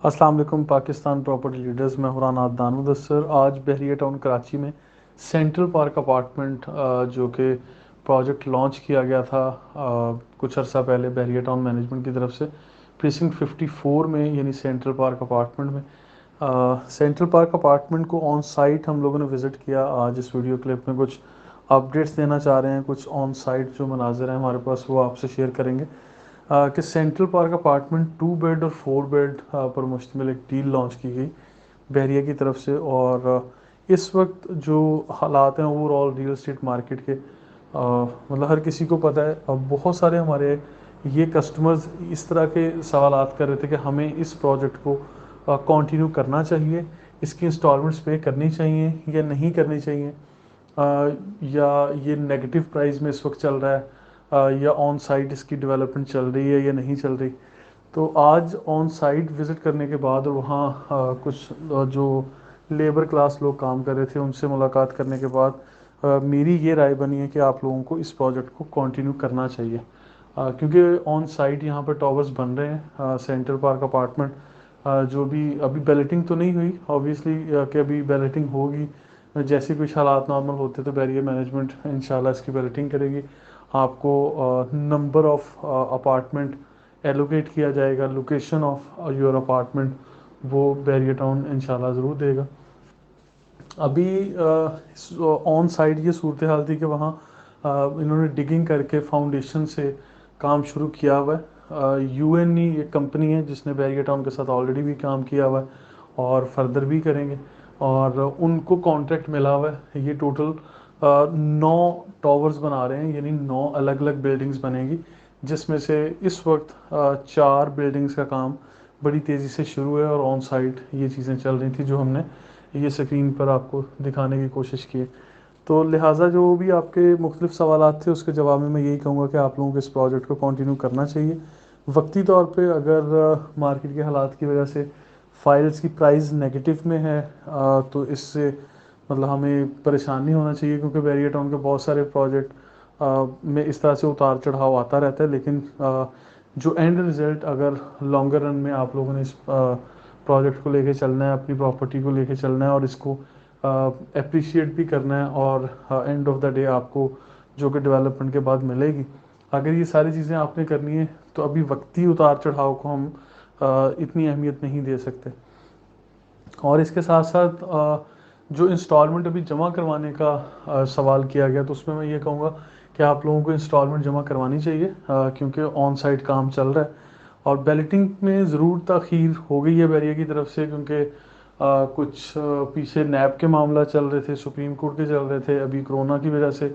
अस्सलाम वालेकुम Pakistan property leaders में हुरान आदनान मुदस्सर। आज बहरिया टाउन कराची में सेंट्रल पार्क अपार्टमेंट जो कि प्रोजेक्ट लॉन्च किया गया था कुछ अर्सा पहले बहरिया टाउन मैनेजमेंट की तरफ से प्रीसिंक्ट 54 में, यानी सेंट्रल पार्क अपार्टमेंट में। सेंट्रल पार्क अपार्टमेंट को ऑन साइट हम लोगों ने विज़िट किया। आज इस वीडियो क्लिप में कुछ अपडेट्स देना चाह रहे हैं, कुछ ऑन साइट जो मनाज़र हैं हमारे पास वो आपसे शेयर करेंगे। कि सेंट्रल पार्क अपार्टमेंट 2 बेड और 4 बेड पर मुश्तमिल एक डील लॉन्च की गई बहरिया की तरफ से। और इस वक्त जो हालात हैं ओवरऑल रियल एस्टेट मार्केट के, मतलब हर किसी को पता है। अब बहुत सारे हमारे ये कस्टमर्स इस तरह के सवालात कर रहे थे कि हमें इस प्रोजेक्ट को कंटिन्यू करना चाहिए, इसकी इंस्टॉलमेंट्स पे करनी चाहिए या नहीं करनी चाहिए, या ये नेगेटिव प्राइस में इस वक्त चल रहा है, या ऑन साइट इसकी डेवलपमेंट चल रही है या नहीं चल रही। तो आज ऑन साइट विज़िट करने के बाद और वहाँ कुछ जो लेबर क्लास लोग काम कर रहे थे उनसे मुलाकात करने के बाद मेरी ये राय बनी है कि आप लोगों को इस प्रोजेक्ट को कंटिन्यू करना चाहिए। क्योंकि ऑन साइट यहाँ पर टावर्स बन रहे हैं। सेंट्रल पार्क अपार्टमेंट जो भी अभी बैलेटिंग तो नहीं हुई ऑब्वियसली, कि अभी बैलेटिंग होगी। जैसे कुछ हालात नॉर्मल होते तो बैरियर मैनेजमेंट इंशाल्लाह इसकी बैलेटिंग करेगी। आपको नंबर ऑफ अपार्टमेंट एलोकेट किया जाएगा, लोकेशन ऑफ योर अपार्टमेंट वो बैरियर टाउन इंशाल्लाह ज़रूर देगा। अभी ऑन साइड ये सूरत हाल थी कि वहाँ इन्होंने डिगिंग करके फाउंडेशन से काम शुरू किया हुआ है। यूएनई एक कंपनी है जिसने बैरियर टाउन के साथ ऑलरेडी भी काम किया हुआ है और फर्दर भी करेंगे, और उनको कॉन्ट्रैक्ट मिला हुआ है। ये टोटल 9 टावर्स बना रहे हैं, यानी 9 अलग अलग बिल्डिंग्स बनेगी, जिसमें से इस वक्त 4 बिल्डिंग्स का काम बड़ी तेज़ी से शुरू है और ऑन साइट ये चीज़ें चल रही थी जो हमने ये स्क्रीन पर आपको दिखाने की कोशिश की। तो लिहाजा जो भी आपके मुख्तलिफ सवालात थे उसके जवाब में मैं यही कहूँगा कि आप लोगों को इस प्रोजेक्ट को कंटिन्यू करना चाहिए। वक्ती तौर पे अगर मार्केट के हालात की वजह से फाइल्स की प्राइस नेगेटिव में है, तो इससे मतलब हमें परेशान नहीं होना चाहिए, क्योंकि बैरियर टाउन के बहुत सारे प्रोजेक्ट में इस तरह से उतार चढ़ाव आता रहता है। लेकिन जो एंड रिज़ल्ट अगर लॉन्गर रन में आप लोगों ने इस प्रोजेक्ट को लेके चलना है, अपनी प्रॉपर्टी को लेके चलना है और इसको अप्रिशिएट भी करना है, और एंड ऑफ द डे आपको जो कि डेवलपमेंट के बाद मिलेगी, अगर ये सारी चीज़ें आपने करनी है तो अभी वक्ती उतार चढ़ाव को हम इतनी अहमियत नहीं दे सकते। और इसके साथ साथ जो इंस्टॉलमेंट अभी जमा करवाने का सवाल किया गया, तो उसमें मैं ये कहूँगा कि आप लोगों को इंस्टॉलमेंट जमा करवानी चाहिए, क्योंकि ऑन साइट काम चल रहा है। और बैलेटिंग में ज़रूर ताख़ीर हो गई है बैरिया की तरफ से, क्योंकि कुछ पीछे नैब के मामला चल रहे थे, सुप्रीम कोर्ट के चल रहे थे। अभी कोरोना की वजह से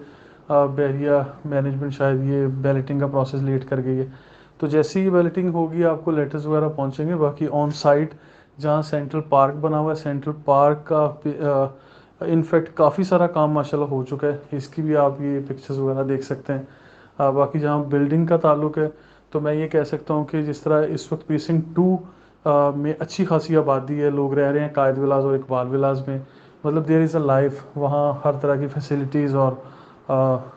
बैरिया मैनेजमेंट शायद ये बैलेटिंग का प्रोसेस लेट कर गई है। तो जैसे ही बैलेटिंग होगी आपको लेटर्स वगैरह पहुंचेंगे। बाकी ऑन साइट जहाँ सेंट्रल पार्क बना हुआ है, सेंट्रल पार्क का इनफैक्ट काफ़ी सारा काम माशाल्लाह हो चुका है, इसकी भी आप ये पिक्चर्स वगैरह देख सकते हैं। बाकी जहाँ बिल्डिंग का ताल्लुक है, तो मैं ये कह सकता हूँ कि जिस तरह इस वक्त प्रीसिंक्ट 2 में अच्छी खासी आबादी है, लोग रह रहे हैं कायद विलास और इकबाल विलास में। मतलब देयर इज़ अ लाइफ वहाँ, हर तरह की फैसिलिटीज़ और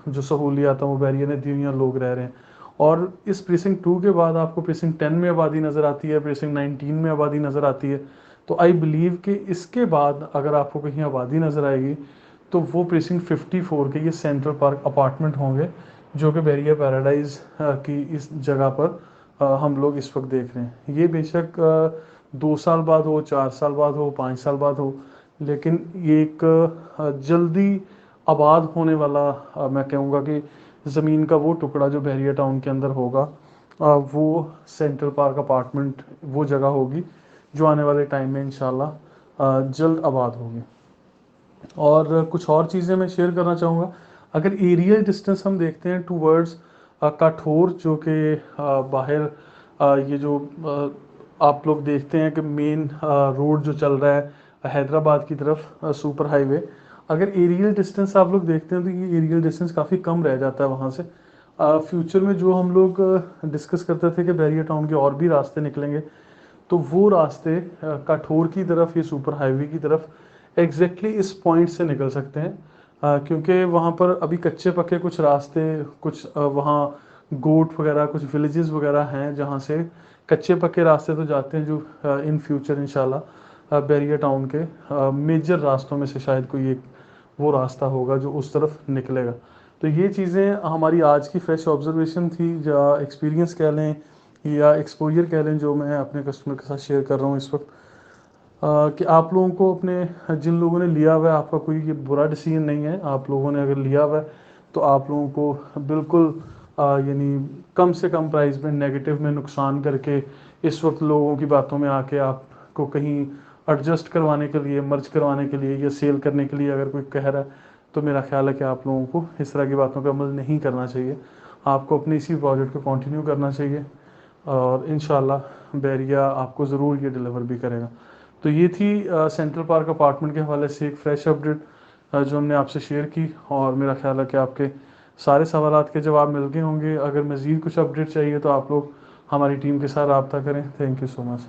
जो सहूलियात हैं वो बैरियर ने दी हुई हैं, लोग रह रहे हैं। और इस प्रीसिंक्ट 2 के बाद आपको प्रीसिंक्ट 10 में आबादी नज़र आती है, प्रीसिंक्ट 19 में आबादी नज़र आती है। तो आई बिलीव कि इसके बाद अगर आपको कहीं आबादी नज़र आएगी तो वो प्रीसिंक्ट 54 के ये सेंट्रल पार्क अपार्टमेंट होंगे, जो कि बैरिया पैराडाइज की इस जगह पर हम लोग इस वक्त देख रहे हैं। ये बेशक 2 साल बाद हो, 4 साल बाद हो, 5 साल बाद हो, लेकिन ये एक जल्दी आबाद होने वाला, मैं कहूँगा कि ज़मीन का वो टुकड़ा जो बहरिया टाउन के अंदर होगा, वो सेंट्रल पार्क अपार्टमेंट वो जगह होगी जो आने वाले टाइम में इंशाल्लाह जल्द आबाद होगी। और कुछ और चीज़ें मैं शेयर करना चाहूँगा। अगर एरियल डिस्टेंस हम देखते हैं टूवर्ड्स काठोर, जो कि बाहर ये जो आप लोग देखते हैं कि मेन रोड जो चल रहा है हैदराबाद की तरफ, सुपर हाईवे, अगर एरियल डिस्टेंस आप लोग देखते हैं तो ये एरियल डिस्टेंस काफ़ी कम रह जाता है वहाँ से। फ्यूचर में जो हम लोग डिस्कस करते थे कि बैरिया टाउन के और भी रास्ते निकलेंगे, तो वो रास्ते काठोर की तरफ, ये सुपर हाईवे की तरफ एग्जैक्टली इस पॉइंट से निकल सकते हैं, क्योंकि वहाँ पर अभी कच्चे पक्के कुछ रास्ते, कुछ वहाँ गोट वगैरह, कुछ विलेजेस वगैरह हैं जहाँ से کچے پکے راستے تو جاتے ہیں جو ان فیوچر انشاءاللہ بحریہ ٹاؤن کے میجر راستوں میں سے شاید کوئی ایک وہ راستہ ہوگا جو اس طرف نکلے گا. تو یہ چیزیں ہماری آج کی فریش آبزرویشن تھی یا ایکسپیرینس کہہ لیں یا ایکسپوجر کہہ لیں جو میں اپنے کسٹمر کے ساتھ شیئر کر رہا ہوں اس وقت. کہ آپ لوگوں کو اپنے جن لوگوں نے لیا ہوا ہے, آپ کا کوئی یہ برا ڈیسیجن نہیں ہے, آپ لوگوں نے اگر لیا ہوا ہے تو آپ لوگوں کو بالکل یعنی کم سے کم پرائز میں نیگیٹو میں نقصان کر کے اس وقت لوگوں کی باتوں میں آ کے آپ کو کہیں ایڈجسٹ کروانے کے لیے, مرج کروانے کے لیے یا سیل کرنے کے لیے اگر کوئی کہہ رہا ہے تو میرا خیال ہے کہ آپ لوگوں کو اس طرح کی باتوں پہ عمل نہیں کرنا چاہیے. آپ کو اپنے اسی پروجیکٹ کو کنٹینیو کرنا چاہیے اور انشاءاللہ بحریہ آپ کو ضرور یہ ڈیلیور بھی کرے گا. تو یہ تھی سینٹرل پارک اپارٹمنٹ کے حوالے سے ایک فریش اپڈیٹ جو ہم نے آپ سے شیئر کی, اور میرا خیال ہے کہ آپ کے سارے سوالات کے جواب مل گئے ہوں گے. اگر مزید کچھ اپڈیٹ چاہیے تو آپ لوگ ہماری ٹیم کے ساتھ رابطہ کریں. Thank you so much.